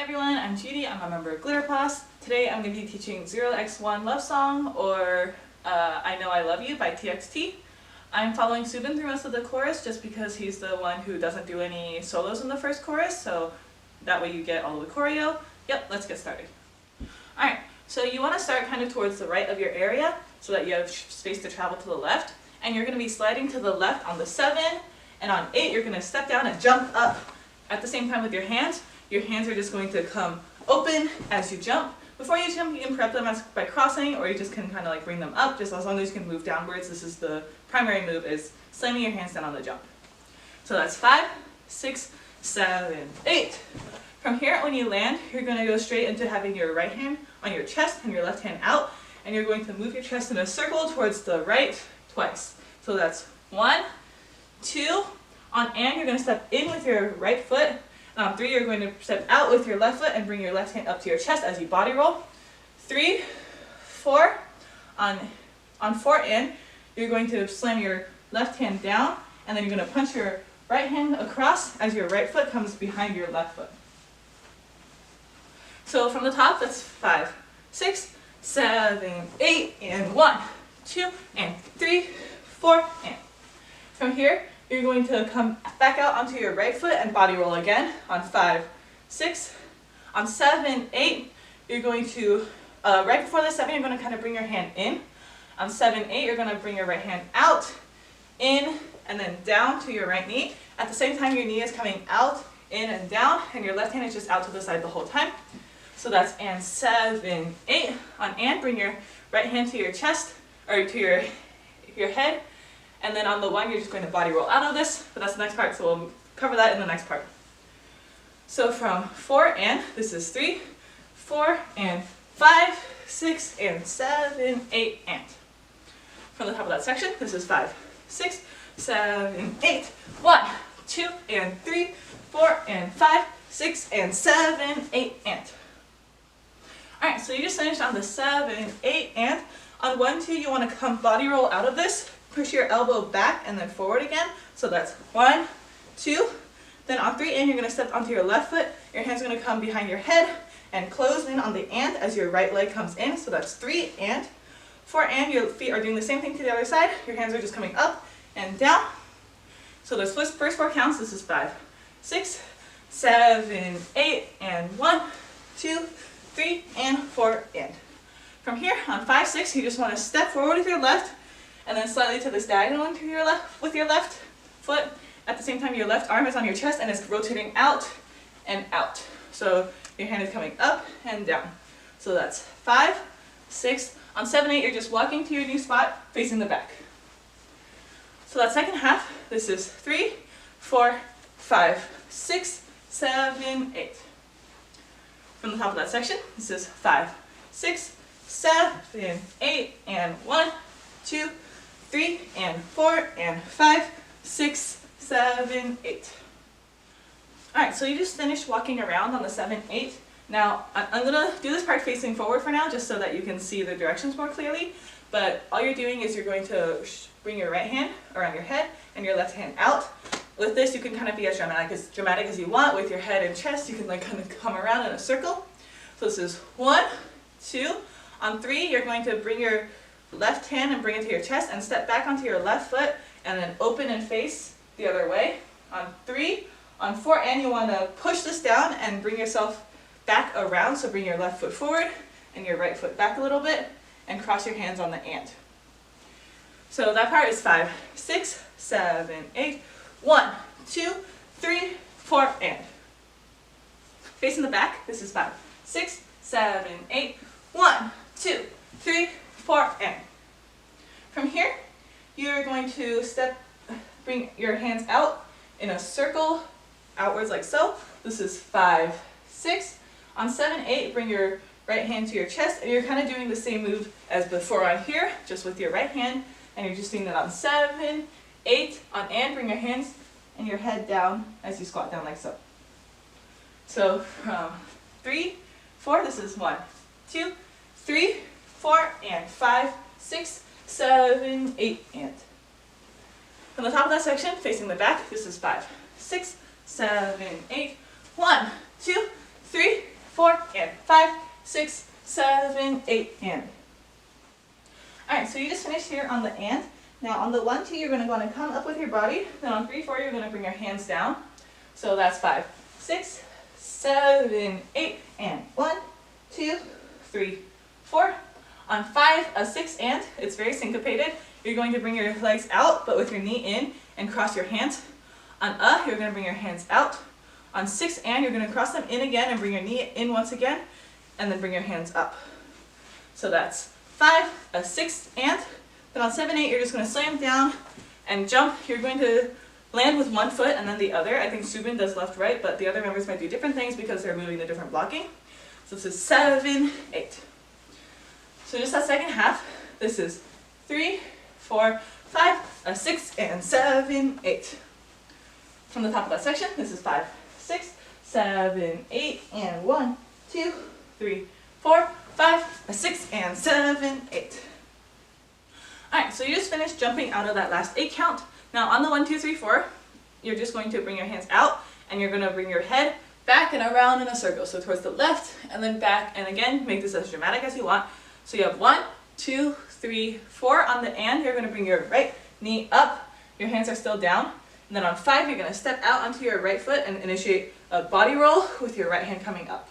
everyone, I'm Judy. I'm a member of Glitter Class. Today I'm going to be teaching 0x1 Love Song, or I Know I Love You by TXT. I'm following Subin through most of the chorus just because he's the one who doesn't do any solos in the first chorus, so that way you get all of the choreo. Yep, let's get started. Alright, so you want to start kind of towards the right of your area so that you have space to travel to the left, and you're going to be sliding to the left on the 7, and on 8 you're going to step down and jump up at the same time with your hands. Your hands are just going to come open as you jump. Before you jump, you can prep them by crossing, or you just can kind of like bring them up, just as long as you can move downwards. This is the primary move, is slamming your hands down on the jump. So that's 5, 6, 7, 8. From here, when you land, you're going to go straight into having your right hand on your chest and your left hand out, and you're going to move your chest in a circle towards the right twice. So that's 1, 2, on and you're going to step in with your right foot. On 3, you're going to step out with your left foot and bring your left hand up to your chest as you body roll. 3, 4, on 4 in, you're going to slam your left hand down, and then you're going to punch your right hand across as your right foot comes behind your left foot. So from the top, that's 5, 6, 7, 8, and 1, 2, and 3, 4, and. From here, you're going to come back out onto your right foot and body roll again on 5, 6. On 7, 8, you're going to, right before the 7, you're going to kind of bring your hand in. On 7, 8, you're going to bring your right hand out, in, and then down to your right knee. At the same time, your knee is coming out, in, and down, and your left hand is just out to the side the whole time. So that's and 7, 8. On and, bring your right hand to your chest, or to your head. And then on the 1, you're just going to body roll out of this, but that's the next part, so we'll cover that in the next part. So from 4 and, this is 3, 4, and 5, 6, and 7, 8, and. From the top of that section, this is 5, 6, 7, 8, 1, 2, and 3, 4, and 5, 6, and 7, 8, and. Alright, so you just finished on the 7, 8, and. On 1, 2, you want to come body roll out of this. Push your elbow back and then forward again. So that's 1, 2. Then on 3 and, you're going to step onto your left foot. Your hand's going to come behind your head and close in on the and as your right leg comes in. So that's 3 and. 4 and, your feet are doing the same thing to the other side. Your hands are just coming up and down. So those first 4 counts, this is 5, 6, 7, 8, and 1, 2, 3, and 4 and. From here, on 5, 6, you just want to step forward with your left, and then slightly to this diagonal into your left with your left foot. At the same time, your left arm is on your chest and it's rotating out and out. So your hand is coming up and down. So that's 5, 6. On 7, 8, you're just walking to your new spot, facing the back. So that second half, this is 3, 4, 5, 6, 7, 8. From the top of that section, this is 5, 6, 7, 8, and 1, 2, 3, and 4, and 5, 6, 7, 8. Alright, so you just finished walking around on the 7, 8. Now, I'm going to do this part facing forward for now, just so that you can see the directions more clearly. But all you're doing is you're going to bring your right hand around your head and your left hand out. With this, you can kind of be as dramatic as you want with your head and chest. You can like kind of come around in a circle. So this is 1, 2. On 3, you're going to bring your left hand and bring it to your chest and step back onto your left foot and then open and face the other way. On 3, on 4 and, you want to push this down and bring yourself back around. So bring your left foot forward and your right foot back a little bit and cross your hands on the and. So that part is 5, 6, 7, 8, 1, 2, 3, 4, and. Facing the back, this is 5, 6, 7, 8, 1, 2, 3, 4, and. From here, you're going to bring your hands out in a circle, outwards like so. This is 5, 6. On 7, 8, bring your right hand to your chest, and you're kind of doing the same move as before on here, just with your right hand, and you're just doing that on 7, 8. On and, bring your hands and your head down as you squat down like so. So from 3, 4, this is 1, 2, 3, 4, and 5, 6, 7, 8, and. From the top of that section, facing the back, this is 5, 6, 7, 8, 1, 2, 3, 4, and 5, 6, 7, 8, and. Alright, so you just finished here on the and. Now on the 1, 2, you're going to want to come up with your body. Then on 3, 4, you're going to bring your hands down. So that's 5, 6, 7, 8, and 1, 2, 3, 4. On 5, a 6 and, it's very syncopated. You're going to bring your legs out, but with your knee in, and cross your hands. On you're going to bring your hands out. On 6 and, you're going to cross them in again and bring your knee in once again, and then bring your hands up. So that's 5, a 6 and. Then on 7, 8, you're just going to slam down and jump. You're going to land with one foot and then the other. I think Subin does left, right, but the other members might do different things because they're moving the different blocking. So this is 7, 8. So just that second half, this is 3, 4, 5, a 6, and 7, 8. From the top of that section, this is 5, 6, 7, 8, and 1, 2, 3, 4, 5, a 6, and 7, 8. Alright, so you just finished jumping out of that last 8 count. Now on the 1, 2, 3, 4, you're just going to bring your hands out, and you're going to bring your head back and around in a circle. So towards the left, and then back, and again, make this as dramatic as you want. So you have 1, 2, 3, 4 on the and. You're going to bring your right knee up. Your hands are still down. And then on 5, you're going to step out onto your right foot and initiate a body roll with your right hand coming up.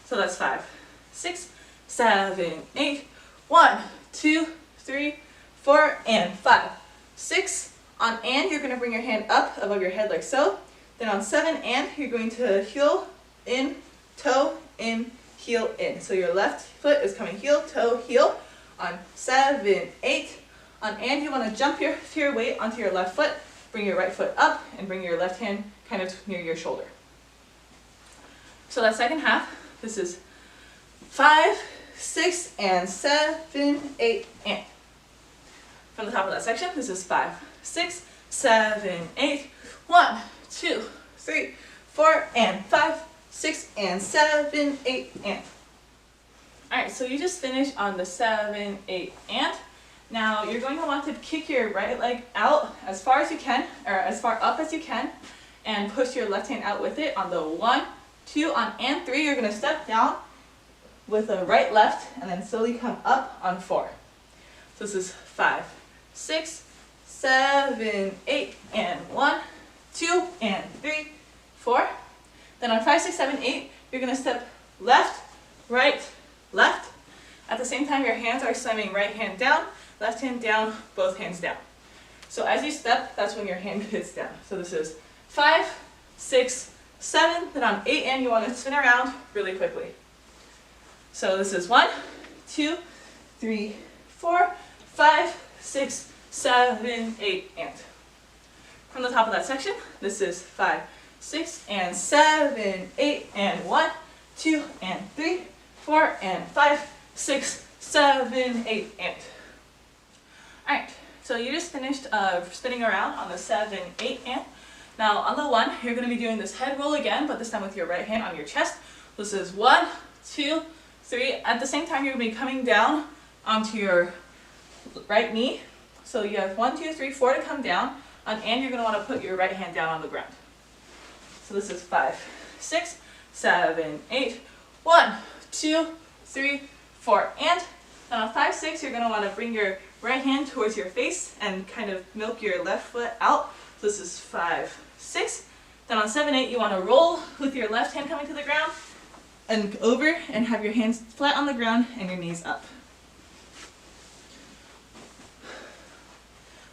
So that's 5, 6, 7, 8, 1, 2, 3, 4, and 5, 6. On and, you're going to bring your hand up above your head like so. Then on 7 and, you're going to heel, in, toe, in, heel, in. So your left foot is coming heel, toe, heel. On 7, 8. On and, you want to jump your weight onto your left foot. Bring your right foot up and bring your left hand kind of near your shoulder. So that second half, this is 5, 6, and 7, 8, and. From the top of that section, this is 5, 6, 7, 8, 1, 2, 3, 4, and 5, 6, and 7, 8, and. Alright, so you just finished on the 7, 8, and. Now you're going to want to kick your right leg out as far as you can, or as far up as you can, and push your left hand out with it on the 1, 2, on and 3. You're going to step down with a right, left, and then slowly come up on 4. So this is 5, 6, 7, 8, and 1, 2, and 3, 4. Then on 5, 6, 7, 8, you're going to step left, right, left. At the same time, your hands are slamming right hand down, left hand down, both hands down. So as you step, that's when your hand hits down. So this is 5, 6, 7, then on 8 and you want to spin around really quickly. So this is 1, 2, 3, 4, 5, 6, 7, 8, and. From the top of that section, this is 5, 6, and 7, 8, and 1, 2, and 3, 4, and 5, 6, 7, 8, and. Alright, so you just finished spinning around on the 7, 8, and. Now on the 1, you're going to be doing this head roll again, but this time with your right hand on your chest. This is 1, 2, 3. At the same time, you're going to be coming down onto your right knee. So you have 1, 2, 3, 4 to come down. On and, you're going to want to put your right hand down on the ground. So this is 5, 6, 7, 8, 1, 2, 3, 4, and. Then on 5, 6, you're going to want to bring your right hand towards your face and kind of milk your left foot out. So this is 5, 6. Then on 7, 8, you want to roll with your left hand coming to the ground and over and have your hands flat on the ground and your knees up.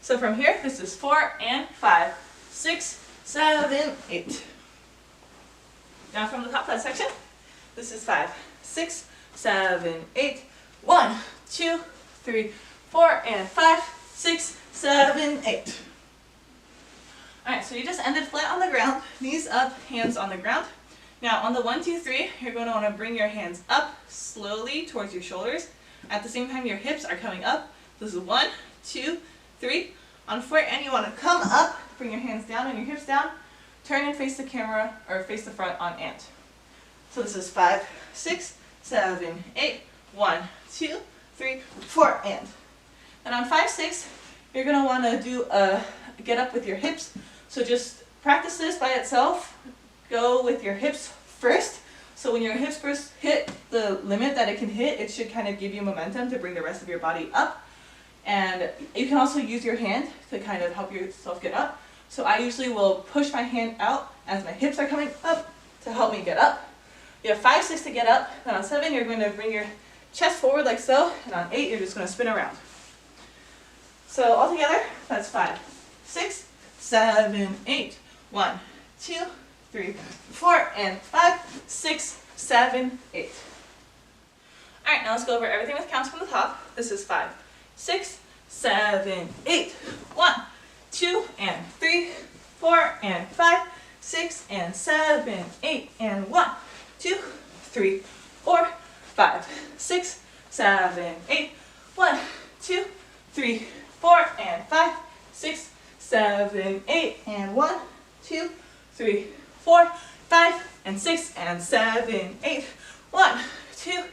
So from here, this is 4 and 5, 6, 7, 8. Now from the top of that section, this is 5, 6, 7, 8, 1, 2, 3, 4, and 5, 6, 7, 8. Alright, so you just ended flat on the ground, knees up, hands on the ground. Now on the 1, 2, 3, you're going to want to bring your hands up slowly towards your shoulders. At the same time, your hips are coming up. This is 1, 2, 3. On 4, and you want to come up, bring your hands down and your hips down, turn and face the camera, or face the front on and. So this is 5, 6, 7, 8, 1, 2, 3, 4, and. And on 5, 6, you're going to want to do a get up with your hips. So just practice this by itself. Go with your hips first. So when your hips first hit the limit that it can hit, it should kind of give you momentum to bring the rest of your body up. And you can also use your hand to kind of help yourself get up. So I usually will push my hand out as my hips are coming up to help me get up. You have 5, 6 to get up. Then on 7, you're going to bring your chest forward like so. And on 8, you're just going to spin around. So all together, that's 5, 6, 7, 8. 1, 2, 3, 4, and 5, 6, 7, 8. All right, now let's go over everything with counts from the top. This is 5, 6, 7, 8. 1, 2, and 3, 4, and 5, 6, and 7, 8, and 1, 2, 3, 4, 5, 6, 7, 8. 1, 2, 3, 4, and 5, 6, 7, 8, and 1, 2, 3, 4, 5, and 6, and 7, 8. 1, 2,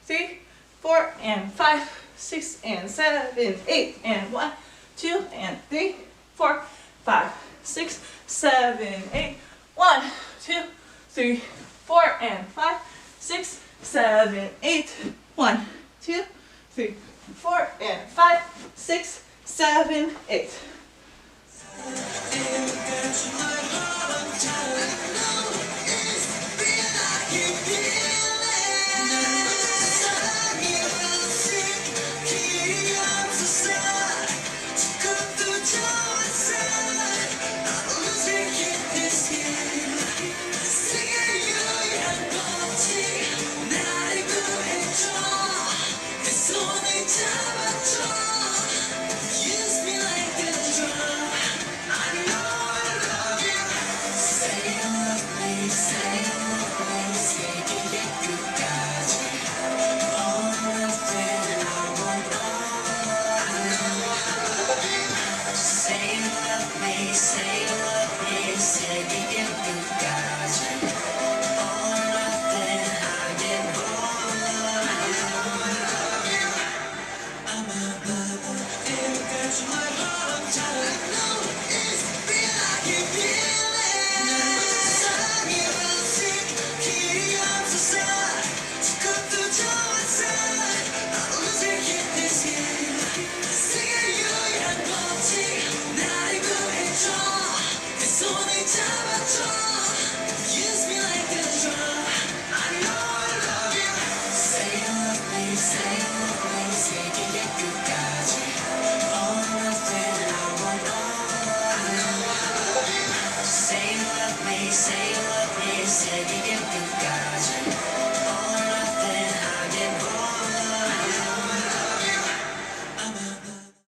3, 4, and 5, 6, and 7, 8, and 1, 2, and 3, 4, 5, 6, 7, 8. 1, 2, 3, 4, and 5, 6, 7, 8. 1, 2, 3, 4, and 5, 6, 7, 8.